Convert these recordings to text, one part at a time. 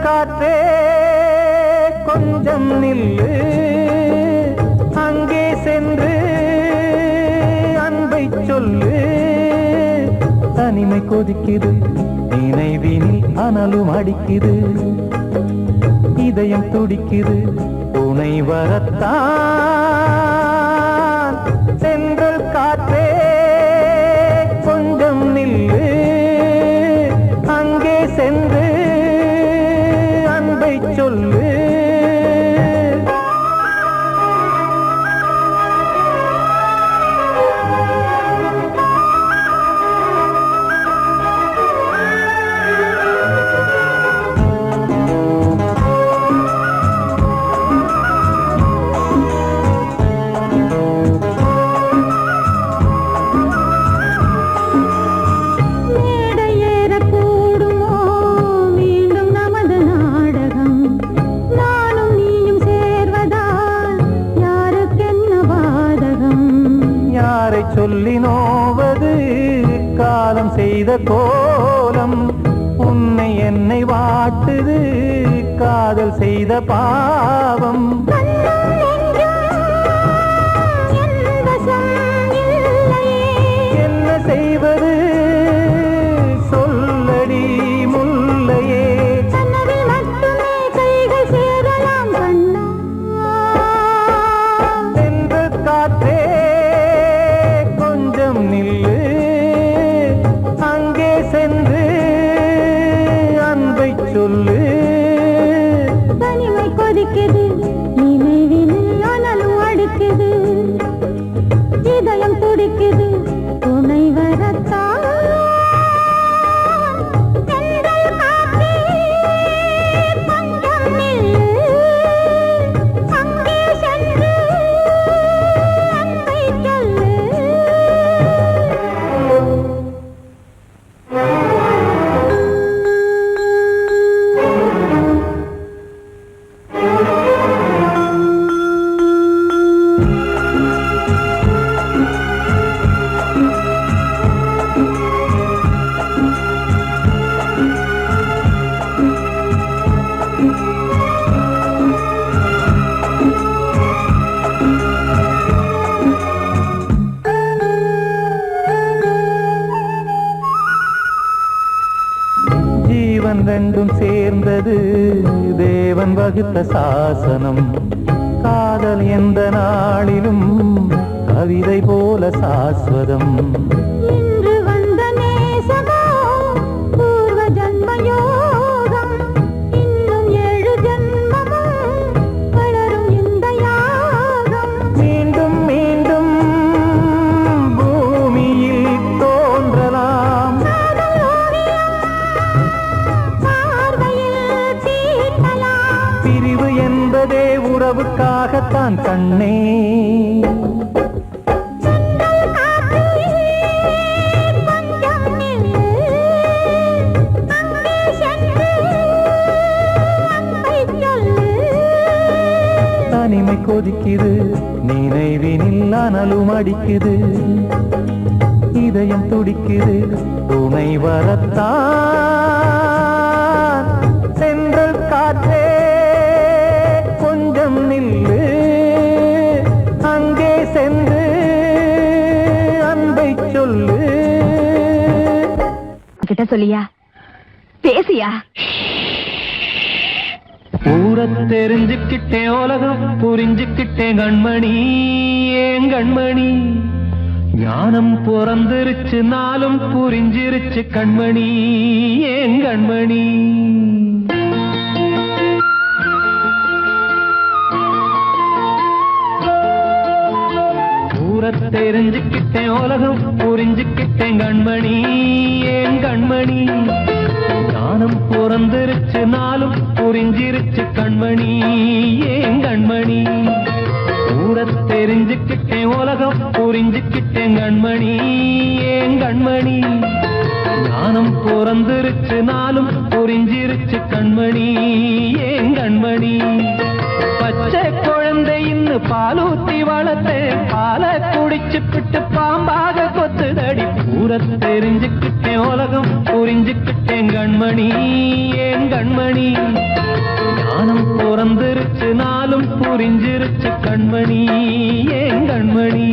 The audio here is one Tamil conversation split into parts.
காற்றே கொஞ்சம் நில்லு, அங்கே சென்று அன்பை சொல்லு. தனிமை கொதிக்குது, நினைவினில் அனலும் அடிக்குது, இதயம் துடிக்குது, துணை வரத்தான். சென்றல் காற்றே கொஞ்சம் நில்லு, அங்கே சென்று சொல்லு. சொல்லி நோவது காலம் செய்த கோலம், உன்னை என்னை வாட்டுது காதல் செய்த பாவம். என்ன செய்வது சொல்லடி முல்லையே, சென்று காற்றே நில்லு, அங்கே சென்று அன்பை சொல்லு. தனிமை கொதிக்குது, நினைவினில் அனலும் அடிக்குது, இதயம் துடிக்குது, துணை வரத்தான். ரெண்டும் சேர்ந்தது தேவன் வகுத்த சாசனம். காதல் எந்த நாளிலும் கவிதை போல சாஸ்வதம். இன்று வந்த நேசமோ பூர்வ ஜன்மயோகம், இன்னும் 7 ஜன்மமும் வளரும் இந்த யாகம். மீண்டும் மீண்டும் பூமியில் தோன்றலாம், பிரிவு என்பதே உறவுக்காகத்தான் கண்ணே. தனிமை கொதிக்குது, நினைவினில் அனலும் அடிக்குது, இதயம் துடிக்குது, துணை வரத்தான். சென்றல் காற்றே கொஞ்சம் நில்லு, அங்கே சென்று அன்பை சொல்லு. கிட்ட சொல்லியா, பேசியா? ஊரத் தெரிஞ்சுக்கிட்டேன், உலகம் புரிஞ்சுக்கிட்டேன் கண்மணி, ஏன் கண்மணி. ஞானம் பிறந்திருச்சு, நாளும் புரிஞ்சிருச்சு கண்மணி, ஏன் கண்மணி. தெரிஞ்சுக்கிட்டேன் உலகம் புரிஞ்சுக்கிட்டேன் கண்மணி ஏன் கண்மணி ஞானம் பிறந்திருச்சு நாளும் புரிஞ்சிருச்சு கண்மணி ஏன் கண்மணி தெரிஞ்சுக்கிட்டேன் உலகம் புரிஞ்சுக்கிட்டேன் கண்மணி ஏன் கண்மணி ஞானம் பிறந்திருச்சு நாளும் புரிஞ்சிருச்சு கண்மணி ஏன் கண்மணி பச்சை குழந்தை இன்னும் பாலூத்தி வளர்த்து பாலை குடிச்சு பிட்டு பாம்பாக கொத்துதடி தெரிஞ்சுக்கிட்டேன் உலகம் புரிஞ்சுக்கிட்டேன் கண்மணி ஏன் கண்மணி ஞானம் பிறந்திருச்சு நாளும் புரிஞ்சிருச்சு கண்மணி ஏன் கண்மணி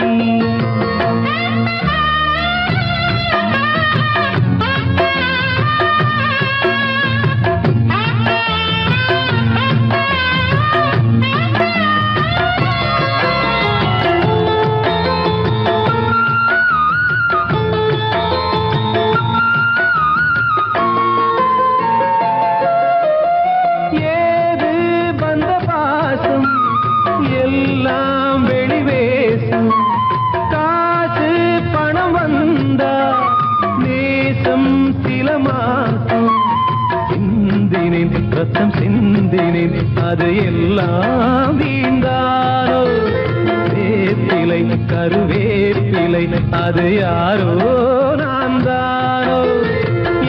சிந்தினேன் அது எல்லாம் வீண்டாரோ வேப்பிலை கருவேப்பிலை அது யாரோ நான் தானோ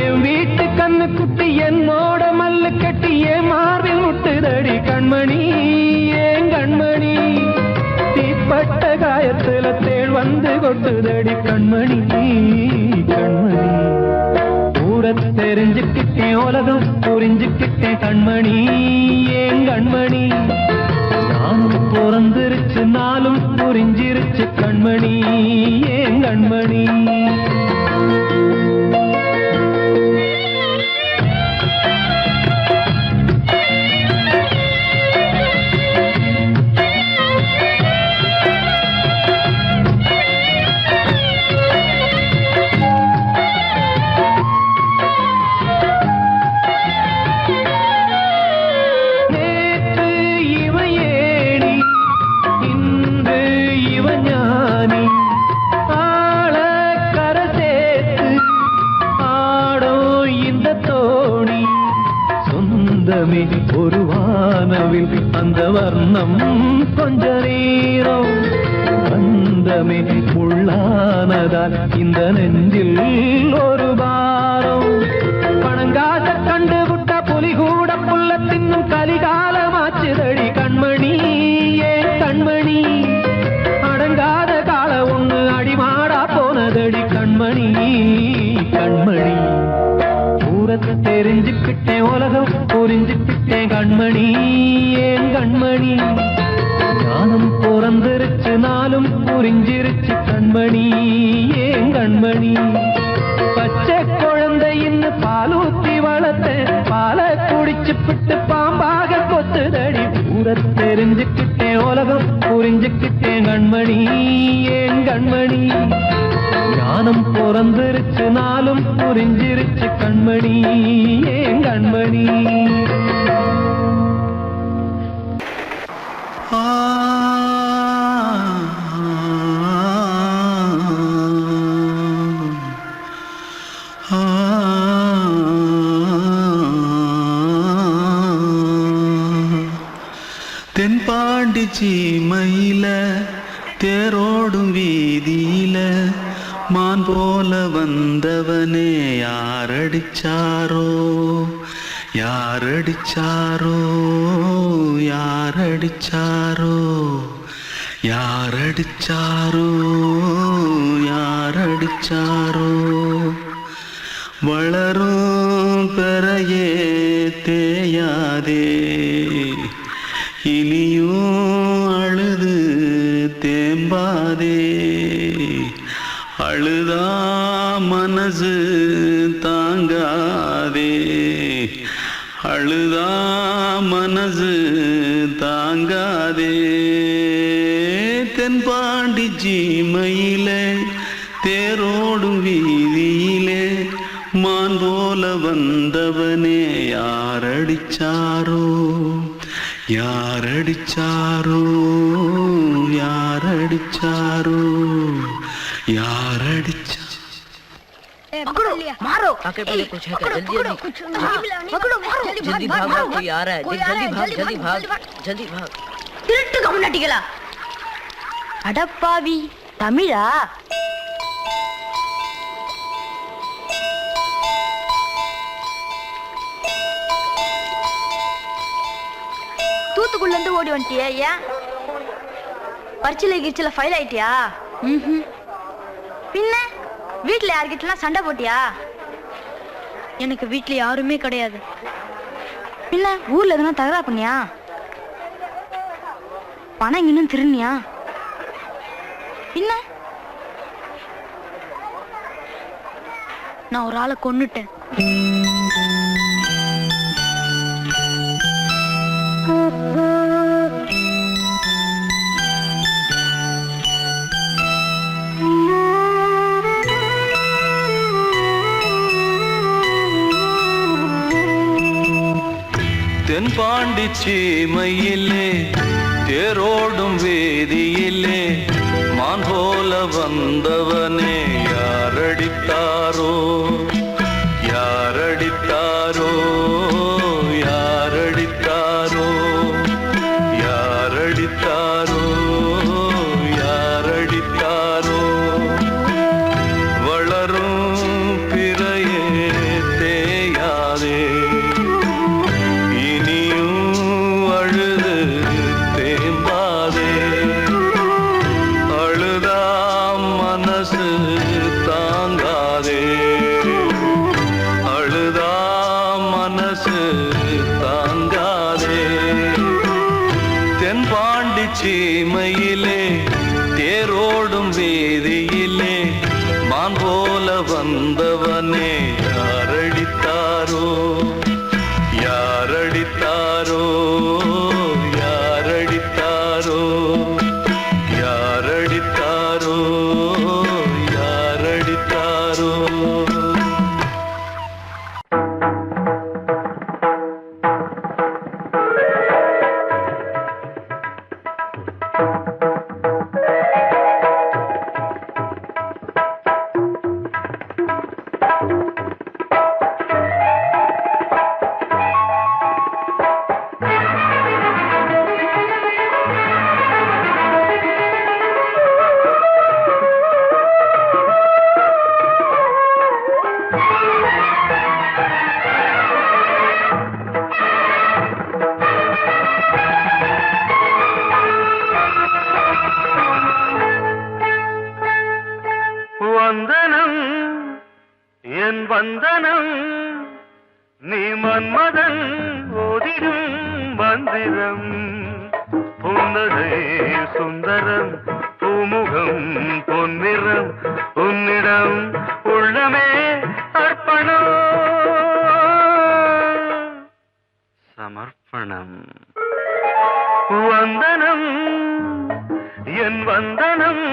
என் வீட்டு கண்ணு குட்டி என்னோட மல்லு கட்டி என் மார்பில் முட்டுதடி கண்மணி ஏன் கண்மணி தீப்பட்ட காயத்துல தேள் வந்து கொட்டுதடி கண்மணி கண்மணி தெரிஞ்சுக்கிட்டேன் உலகம் புரிஞ்சுக்கிட்டேன் கண்மணி ஏன் கண்மணி ஞானம் பிறந்திருச்சு நாளும் புரிஞ்சிருச்சு கண்மணி ஏன் கண்மணி ஒரு வானவில் அந்த வர்ணம் கொஞ்ச நேரம் பந்தமே உள்ளானதால் இந்த நெஞ்சில் ஒரு பாரம் பணங்காச கண்டு விட்ட புலி கூட புல்ல தின்னும் கலிகாலமாச்சுதடி கண்மணி ஏன் கண்மணி அடங்காத கால ஒண்ணு அடிமாடா போனதடி கண்மணி கண்மணி தெரிஞ்சுக்கிட்டேன் உலகம் புரிஞ்சுக்கிட்டேன் கண்மணி ஏன் கண்மணி ஞானம் பிறந்திருச்சு நாளும் புரிஞ்சிருச்சு கண்மணி ஏன் கண்மணி பச்சை குழந்தை இன்னும் பாலூத்தி வளர்த்து பாலை குடிச்சு பிட்டு பாம்பாக கொத்துதடி தெரிஞ்சுக்கிட்டேன் உலகம் புரிஞ்சுக்கிட்டேன் கண்மணி ஏன் கண்மணி ஞானம் பிறந்திருச்சு நாளும் புரிஞ்சிருச்சு கண்மணி ஏன் கண்மணி தென்பாண்டி சீமையில தேரோடும் வீதியில மான் போல வந்தவனே யாரடிச்சாரோ யாரடிச்சாரோ யாரடிச்சாரோ யாரடிச்சாரோ யாரடிச்சாரோ வளரும் பெறையே தேயாதே இனியும் அழுது தேம்பாதே அழுதா மனசு தாங்காதே அழுதா மனசு தாங்காதே தென்பாண்டி சீமையிலே தேரோடும் வீதியிலே மான் போல வந்தவனே யாரடிச்சாரோ யாரடிச்சாரோ யாரடிச்சாரோ யாரடிச்சா पकड़ो मारो आके पहले कुछ है क्या जल्दी जल्दी पकड़ो मारो जल्दी भाग भाग कोई आ रहा है जल्दी भाग जल्दी भाग திருட்டு கம்யூனிட்டிகளா அடப்பாவி தமிழா தூத்துக்குள்ள இருந்து ஓடி வந்துட்டியா ஏன் பரிச்சையில கிரிச்சல ஃபைல் ஆயிட்டியா பின்ன வீட்ல யார்கிட்டலாம் சண்டை போட்டியா எனக்கு வீட்ல யாருமே கிடையாது பின்ன ஊர்ல எதுனா தகராறு பண்ணியா பணம் இன்னும் திருநியா பின்ன நான் ஒரு ஆளை கொன்னுட்டேன் தென்பாண்டி சீமையிலே தேரோடும் வேதியிலே மான் போல வந்தவனே யாரடித்தாரோ யாரடித்தாரோ யாரடித்தாரோ யாரடித்தாரோ யாரடித்தாரோ வளரும் பிறையே தேயாதே சீமையிலே தேரோடும் வேதியிலே மான் போல வந்தவனே யாரடித்தாரோ யாரடித்தாரோ யாரடித்தாரோ யாரடித்தாரோ யாரடித்தாரோ வந்தனம் என் வந்தனம் நீ மன்மதன் ஓதிடும் மந்திரம் புன்னகை சுந்தரம் பூமுகம் பொன்னிறம் உன்னிடம் உள்ளமே அர்ப்பணம் சமர்ப்பணம் வந்தனம் என் வந்தனம்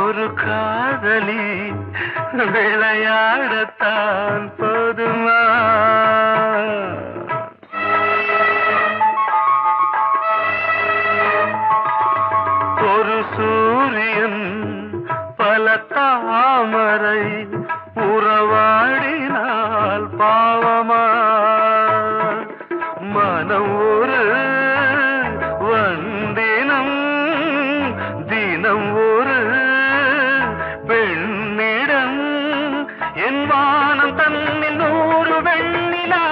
ஒரு காதலி விளையாடத்தான் போதுமா ஒரு சூரியன் பல தாமரை உறவாடினால் பாவமா மனம் ஒரு வந்தினம் தினம் ஒரு பெண்ணிடம் என் வானம் தன்னில் 100 வெண்ணிலா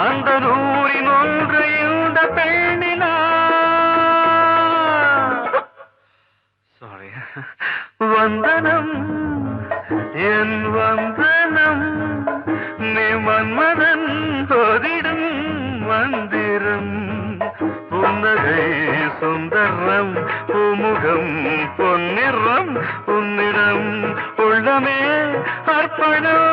அந்த 100ன் ஒன்று இந்த பெண்ணிலா. Sorry. வந்தனம் என் வந்தனம் நீ மன்மதன் போதிடும் மந்திரம் புன்னகை சுந்தரம் பூமுகம் பொன்னிறம் உன்னிடம் உள்ளமே அர்ப்பணம்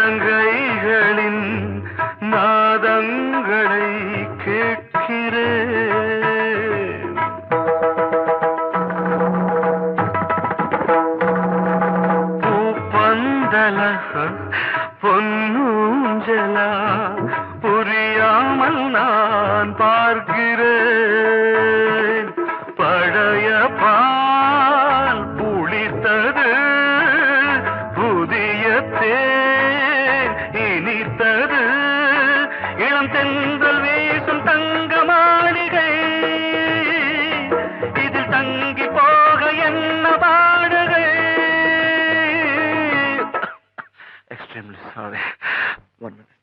சதங்கைகளின் நாதங்களை கேட்கிறேன் பூப்பந்தல பொன்னூஞ்சலா புரியாமல் நான் பார்க்கிறேன் பழைய பால் புளித்தது புதிய தேன் இனித்தது இளம் தென்றல் வீசும் தங்க மாளிகை இதில் தங்கி போக என்ன பாடுகை எக்ஸ்ட்ரீம்லி சாரி ஒன் மினிட்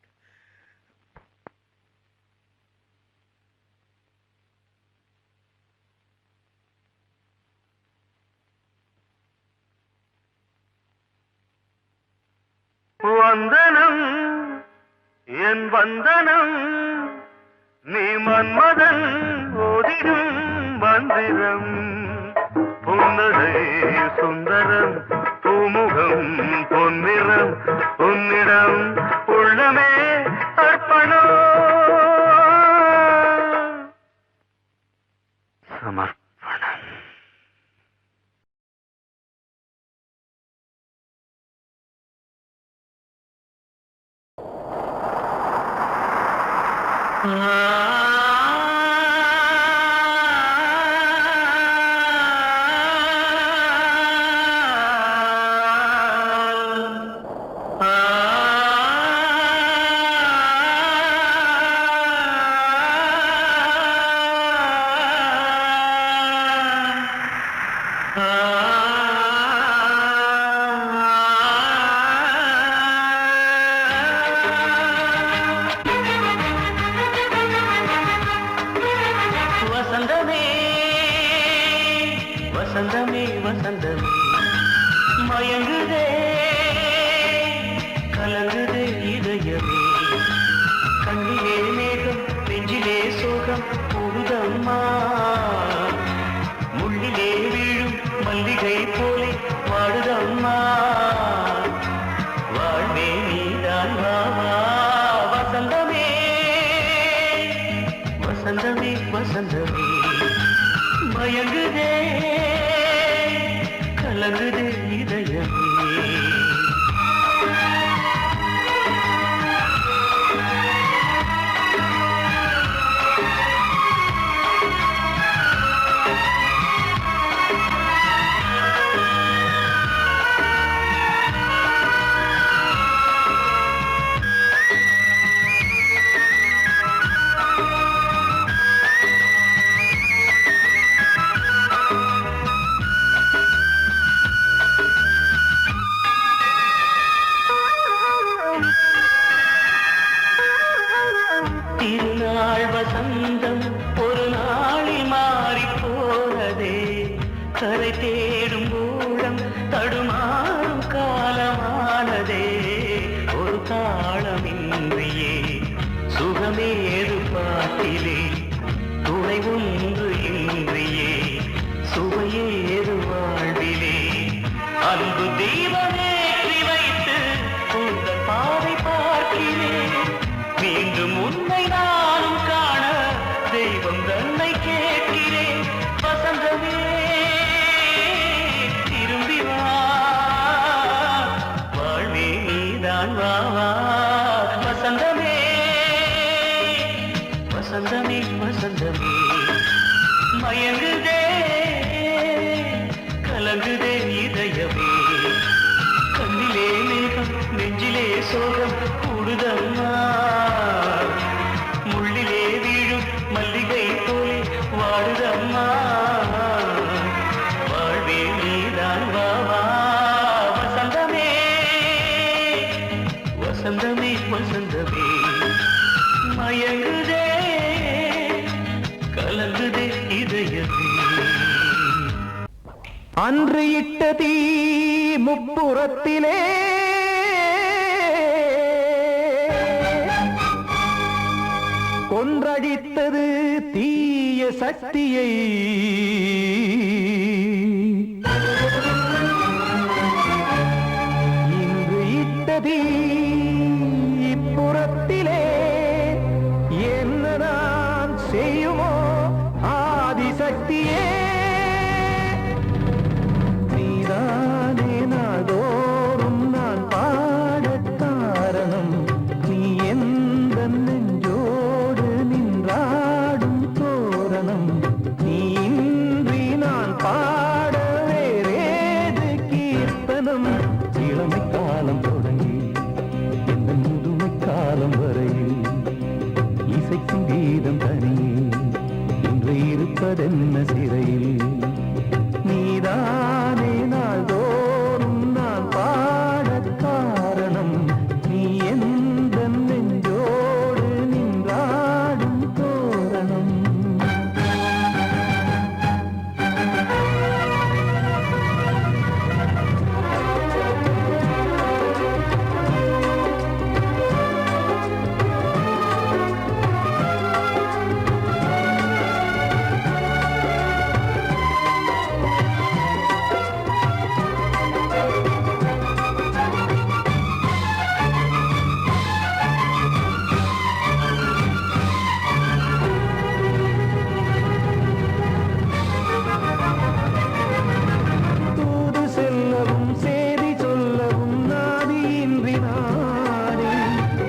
வந்தனம் என் வந்தனம் நீ மன்மதன் ஓதிடும் மந்திரம் புன்னகை சுந்தரம் பூமுகம் பொன்னிறம் உன்னிடம் உள்ளமே அர்ப்பணம் சமர்ப்பணம் வசந்தமே வசந்தமே வசந்தமே மயங்குதே கலங்குதே இதயமே கண்ணிலே மேகம் நெஞ்சிலே சோகம் போகுதம்மா முள்ளிலே வீழும் மல்லிகை போலே வாடுதம்மா வாழ்வே நீதான் வாவா வசந்தமே வசந்தமே வசந்தமே மயங்குதே கலங்குதே இதயமே திருநாள் வசந்தம் ஒரு நாளில் மாறி போனதே கரை தேடும் ஊழம் தடுமாறும் காலமானதே ஒரு தாளமின்றியே சுகமேது பாட்டிலே துணை ஒன்று இன்றியே சுவையேது வாழ்விலே அன்பு தீபமேற்றி வைத்து உங்கள் பாதை பார்க்கிறேன் மீண்டும் உன்னை நானும் காண தெய்வம் தன்னை கேட்கிறேன் வசந்தமே மயங்குதே கலங்குதே இதயமே கண்ணிலே மேகம் நெஞ்சிலே சோகம் கூடுதம்மா முள்ளிலே வீழும் மல்லிகை போலே வாடுதம்மா வாழ்வே நீதான் வாவா வசந்தமே வசந்தமே வசந்தமே மயங்குதே கலங்குதே இதயமே அன்று இட்ட தீ முப்புறத்திலே கொன்றடித்தது தீய சக்தியை இன்று இட்ட தீ இப்புறத்திலே என்னதான் செய்யுமோ ஆதிசக்தியே நீதானே நாள்தோறும் நான் பாடக் காரணம் நீ எந்த நெஞ்சோடு நின்றாடும் தோரணம் நீ இன்றி நான் பாட வேறேது கீர்த்தனம் இளமை காலம் தொடங்கி எந்த முதுமை காலம் வரையில் இசைக்கும் கீதம் தனியே இன்று இருப்பதென்ன சிறையில் நீதானே நாள்தோறும் நான் பாடக் காரணம் நீ எந்த நெஞ்சோடு நின்றாடும் தோரணம் தூது செல்லவும் சேதி சொல்லவும் நாதியின்றி நானே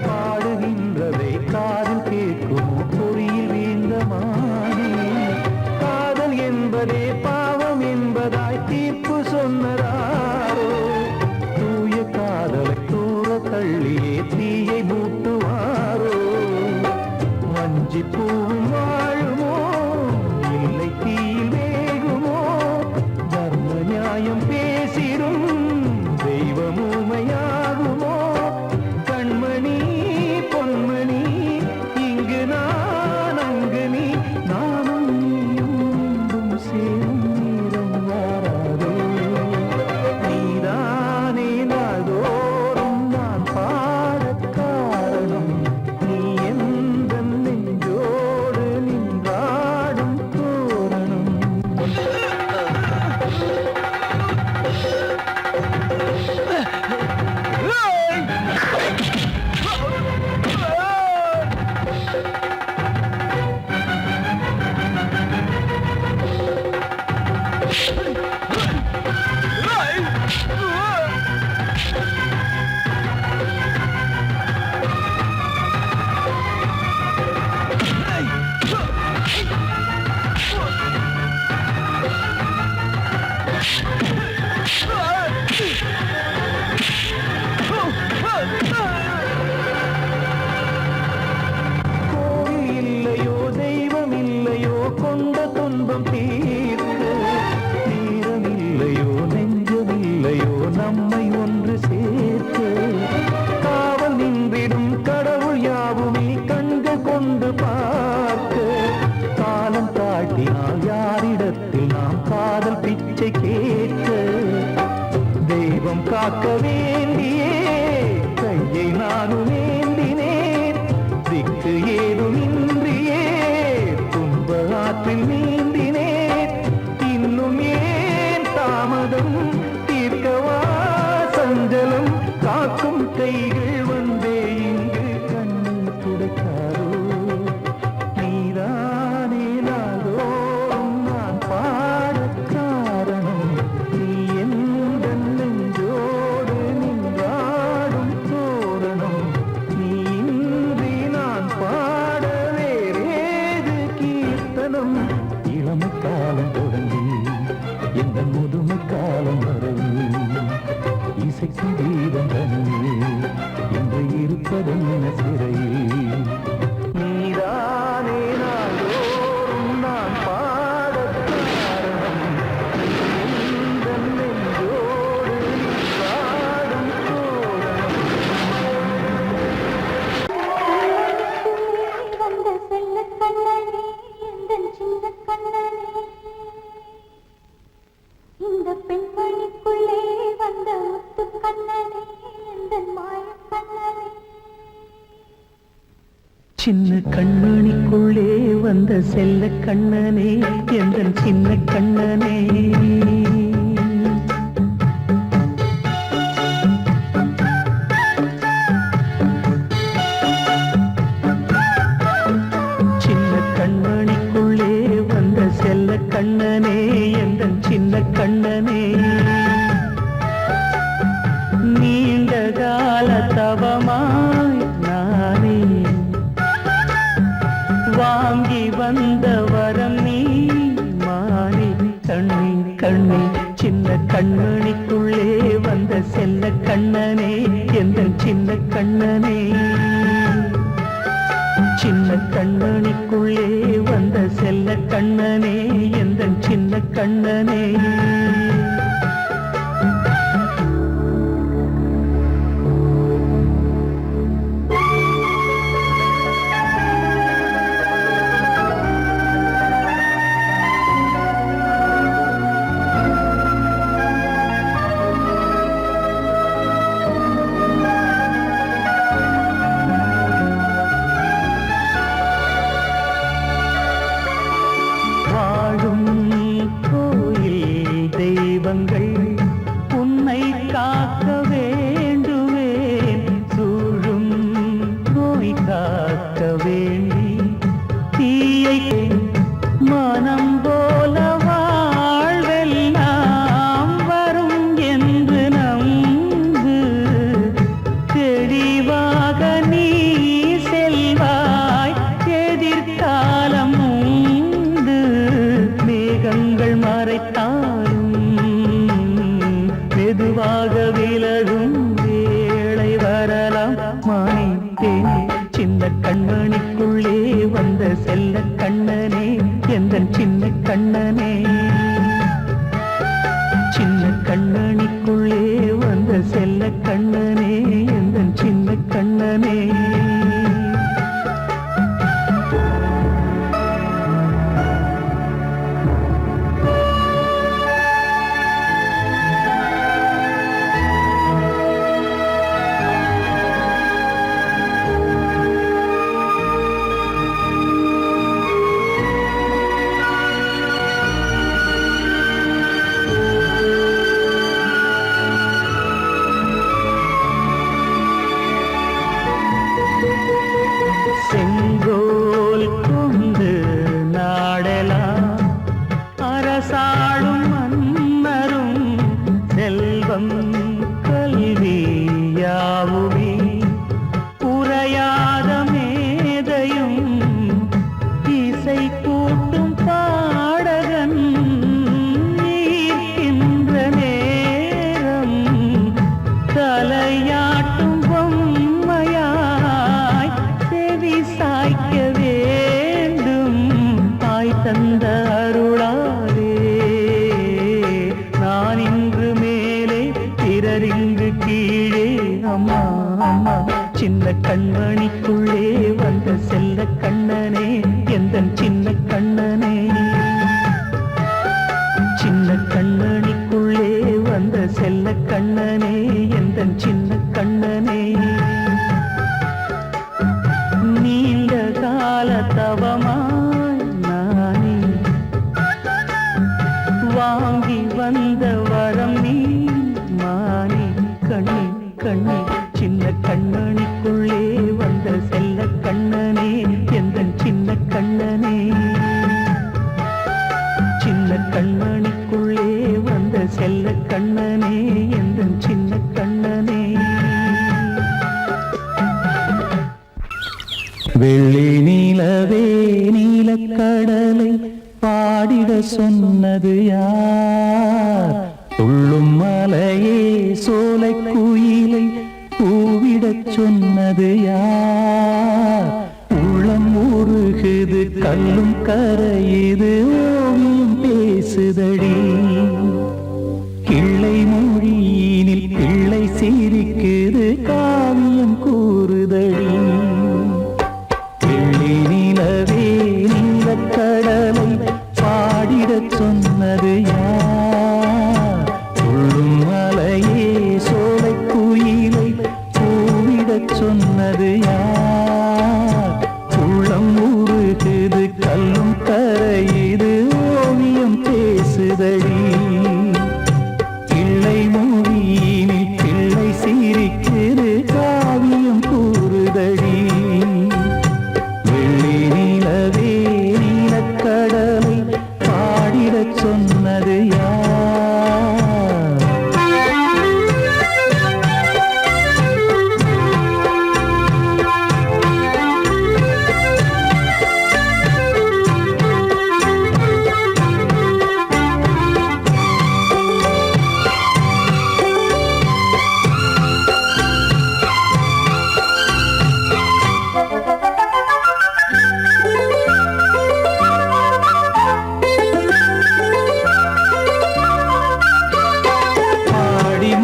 பாடுகின்றதை காதில் கேட்குமோ பொறியில் வீழ்ந்தமானே காதல் என்பதே பாவம் என்பதாய் தீர்ப்பு சொன்னதாரோ தூய காதலை தூர தள்ளியே தீயை மூட்டுவாரோ வஞ்சி பூவும் வாழுமோ இல்லை தீயில் வேகுமோ தர்ம நியாயம் பேசிடும் தெய்வம் ஊமையாகுமோ கண்மணி பொன்மணி இங்கு நான் அங்கு நீ நானும் நீயும் மீண்டும் சேரும் நேரம் வாராதோ நீதானே நாள்தோறும் நான் பாடக் காரணம் நீ எந்த நெஞ்சோடு நின்றாடும் தோரணம் கோவில் இல்லையோ தெய்வம் இல்லையோ கொண்ட துன்பம் தீர்க்க நேரம் இல்லையோ நெஞ்சம் இல்லையோ நம்மை ஒன்று சேர்க்க காவல் நின்றிடும் கடவுள் யாவுமே கண்கள் கொண்டு பார்க்க காலம் காட்டினால் யாரிடத்தில் நாம் காதல் பிச்சை கேட்க தெய்வம் காக்க வேண்டியே கையை நானும் ஏந்தினேன் திக்கு ஏதுமின்றியே துன்ப ஆற்றில் நீந்தினேன் இன்னும் ஏன் தாமதம் தீர்க்கவா சஞ்சலம் காக்கும் கைகள் வந்தே இங்கு கண்ணீர் துடைக்காரோ நீதானே நாள்தோறும் நான் பாடக் காரணம் நீ எந்த நெஞ்சோடு நின்றாடும் இசைக்கும் தீபம் தனியே இன்று இருப்பதென்ன சிறையில் நீதானே நாள்தோறும் நான் பாடக் காரணம் எந்தன் நெஞ்சோடு நீ பாடும் தோரணம் வந்த செல்ல கண்ணனே எந்தன் சின்ன கண்ணனே இந்த பெண்மணிக்குள்ளே வந்த முத்து கண்ணனே எந்தன் மாய கண்ணனே சின்ன கண்மணிக்குள்ளே வந்த செல்ல கண்ணனே எந்தன் சின்ன கண்ணனே சின்ன கண்மணிக்குள்ளே வந்த செல்ல கண்ணனே எந்தன் சின்ன கண்ணனே நீண்ட கால தவமாய் நானே வாங்கி வந்த வரம் நீ மாறி கண்ணி கண்ணி சின்ன கண்மணிக்குள்ளே வந்த செல்ல கண்ணனே எந்தன் சின்ன கண்ணனே சின்ன கண்மணிக்குள்ளே வந்த செல்ல கண்ணனே எந்தன் சின்ன கண்ணனே வாழும் கோயில் தெய்வங்கள் உன்னை காக்க வேண்டுவேன் சூழும் நோய் காக்க வேண்டி தீயை மனம் போல வாழ்வெல்லாம் வரும் என்று நம்பு தெளிவாக நீ செல்வாய் எதிர்காலம் உண்டு மேகங்கள் மறைத்தாலும் மெதுவாக விலகும் வேளை வரலாம் மாய்த்தேனே சின்ன கண்மணிக்குள்ளே வந்த செல்ல கண்ணனே எந்தன் சின்ன கண்ணனே சின்ன கண்ணனிக்குள்ளே வந்த செல்ல கண்ணனே எந்தன் சின்ன கண்ணனே செங்கோல் கொண்டு நாடலாம் அரசாளும் மன்னரும் செல்வம் கல்வி யாவுமே உரையாத மேதையும் இசை கூட்டும் பாடகன் ஈர்க்கின்ற நேரம் தலையாட்டும் பொம்மையாய் செவி சாய்க்க வேண்டும் தாய் தந்த அருளாலே நான் இன்று மேலே பிறரிங்கு கீழே அம்மா அம்மா சின்ன கண்மணிக்குள்ளே வந்த செல்ல கண்ணனே எந்தன் சின்ன கண்ணனே சின்ன கண்ணனிக்குள்ளே வந்த செல்ல கண்ணனே எந்தன் சின்ன கண்ணனே நீண்ட கால தவமாய் நானே வாங்கி வந்த வரம் நீ மானே கண்ணி கண்ணி சின்ன கண்ணனிக்குள்ளே வந்த செல்ல கண்ணனே எந்தன் சின்ன கண்ணனே சின்ன கண்ணனிக்குள்ளே வந்த செல்ல கண்ணனே எந்தன் சின்ன கண்ணனே வெள்ளி நீலவே நீலக்கடலை பாடிட சொன்னது யார் துள்ளும் மலையே சோலை குயிலை கூவிடச் சொன்னது யார்? உள்ளம் உருகுது கல்லும் கரையுது ஓவியம் பேசுதடி. கிள்ளை மொழியினில் பிள்ளை சிரிக்குது காவியம் கூறுதடி. வெள்ளி நிலவே நீலக்கடலை பாடிடச் சொன்னது யார்? துள்ளும் மலையே சோலை குயிலை கூவிடச் சொன்னது யார்? உள்ளம் உருகுது கல்லும் கரையுது ஓவியம் பேசுதடி. பிள்ளை மொழியினில் பிள்ளை சிரிக்குது காவியம் கூறுதடி. வெள்ளி நிலவே நீலக்கடலை பாடிடச் சொன்னது யார்?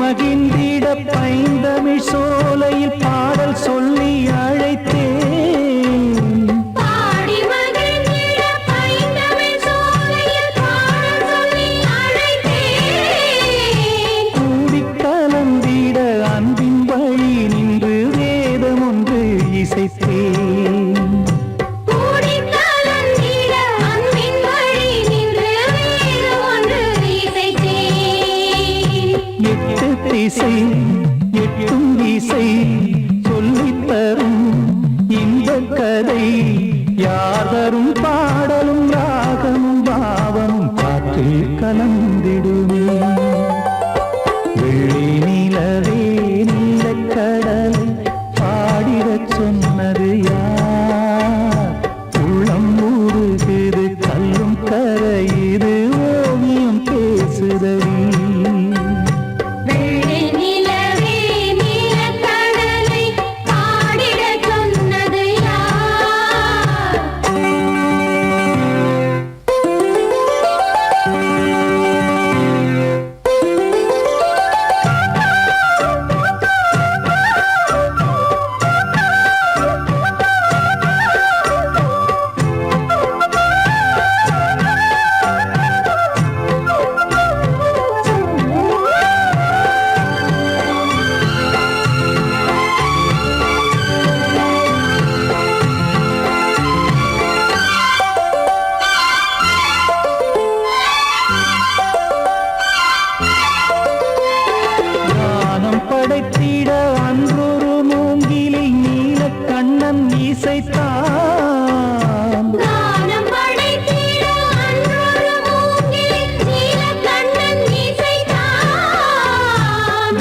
மகிழ்ந்திட பைந்தமிழ் சோலையில் பாடல் சொல்லி அழைத்தேன். பாடி மகிழ்ந்திட பைந்தமிழ் சோலையில் பாடல் சொல்லி அழைத்தேன். கூடிக் கலந்திட அன்பின் வழி நின்று வேதம் ஒன்று இசைத்தேன். கூடிக் கலந்திட அன்பின் வழி நின்று வேதம் ஒன்று இசைத்தேன். எட்டு திசை எட்டும் இசை சொல்லித் தரும் இந்த கதை யாதரும் பாடலும் ராகமும் பாவமும் காற்றில் கலந்திடுமே. வெள்ளி நிலவே நீலக்கடலை பாடிடச் சொன்னது யார்? உள்ளம் ஊறுகிறது கல்லும் கரையுது ஓவியம் பேசுதடி. வெள்ளி நிலவே நீலக்கடலை பாடிடச் சொன்னது யார்? ஞானம் படைத்திட அன்றொரு மூங்கிலில் நீலக்கண்ணன் இசைத்தான். கானம் படைத்திட அன்றொரு மூங்கிலில் நீலக்கண்ணன் இசைத்தான்.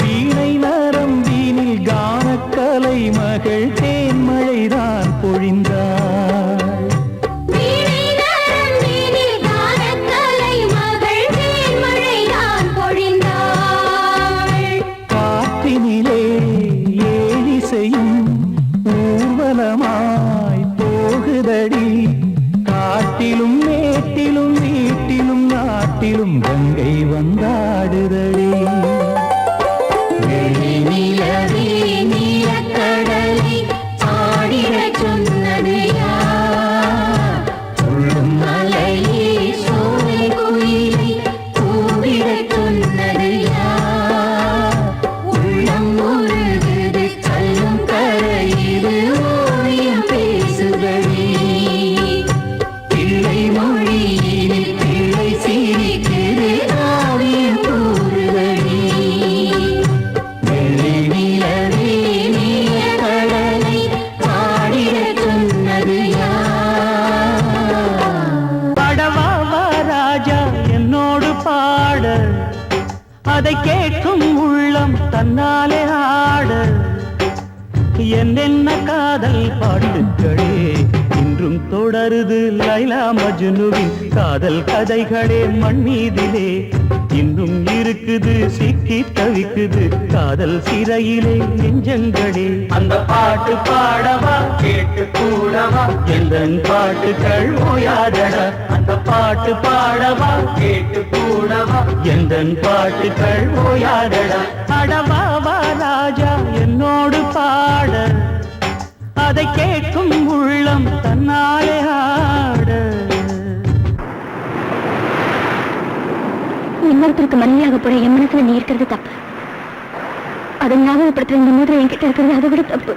வீணை நரம்பினில் கானக்கலை மகள் தேன்மழைதான் பொழிந்தாள். வீணை நரம்பினில் கானக்கலை மகள் தேன்மழைதான் பொழிந்தாள். காற்றினிலே ஏழிசையும் ஊர்வலமாய் போகுதடி. காட்டிலும் மேட்டிலும் வீட்டிலும் நாட்டிலும் கங்கை வந்தாடுதடி. வெள்ளி நிலவே நீலக்கடலை பாடிடச் சொன்னது யார்? துள்ளும் மலையே சோலை குயிலை கூவிடச் சொன்னது யார்? உள்ளம் உருகுது கல்லும் கரையுது ஓவியம் பேசுதடி. பிள்ளை மொழியினில் பிள்ளை சிரிக்குது காவியம் கூறுதடி. வெள்ளி நிலவே நீலக்கடலை பாடிடச் சொன்னது யார்? படவாவா ராஜா என்னோடு பாட, அதை கேட்கும் உள்ளம் தன்னாலே ஆட. என்னென்ன காதல் பாட்டுக்களே இன்றும் தொடருது லைலா மஜ்னுவின் காதல் கதைகளே மண் மீதிலே இன்னும் இருக்குது இருக்குது சிக்கி தவிக்குது காதல் சிறையிலே நெஞ்சங்களே அந்த பாட்டு பாடவா கேட்டு கூடவா எந்தன் பாட்டுகள் ஓயாதடா அந்த பாட்டு பாடவா கேட்டு கூடவா எந்தன் பாட்டுகள் ஓயாதடா அடவாவா ராஜா என்னோடு பாட அதை கேட்கும் உள்ளம் தன்னாலே ஆட இன்னொருத்தருக்கு மனைவியாக போற என் மனசுல நீ இருக்கிறது தப்பு அதை ஞாபகப்படுத்துற இந்த மோதிரம் என்கிட்ட இருக்கிறது அதை விட தப்பு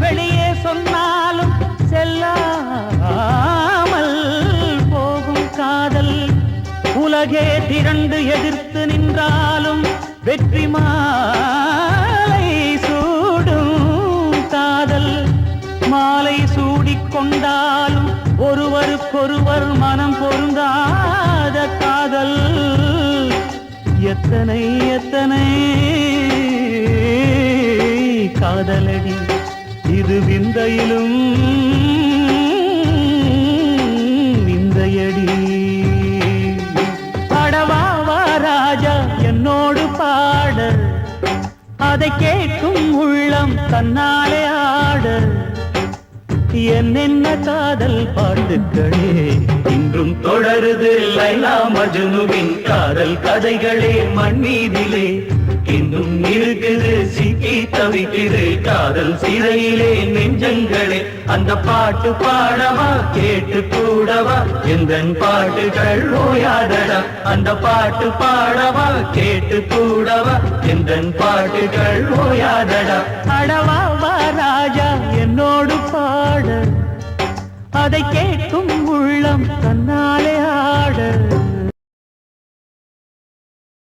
வெளியே சொன்னாலும் செல்லாமல் போகும் காதல் உலகே திரண்டு எதிர்த்து நின்றாலும் வெற்றி மாலை சூடும் காதல் மாலை சூடிக்கொண்டாலும் ஒருவருக்கொருவர் மனம் பொருந்தாத காதல் எத்தனை எத்தனை காதலடி இது விந்தையிலும் விந்தையடி பாடவாவா ராஜா என்னோடு பாட அதை கேட்கும் உள்ளம் தன்னாலே ஆட என்னென்ன காதல் பாட்டுக்களே இன்றும் தொடருது லைலா மஜ்னுவின் காதல் கதைகளே மண் மீதிலே இன்னும் இருக்குது சிக்கி தவிக்குது காதல் சிறையிலே நெஞ்சங்களே அந்த பாட்டு பாடவா கேட்டு கூடவா எந்தன் பாட்டுகள் ஓயாதடா அந்த பாட்டு பாடவா கேட்டு கூடவா எந்தன் பாட்டுகள் ஓயாதடா அடவாவா ராஜா என்னோடு பாட அதை கேட்கும் உள்ளம் தன்னாலே ஆட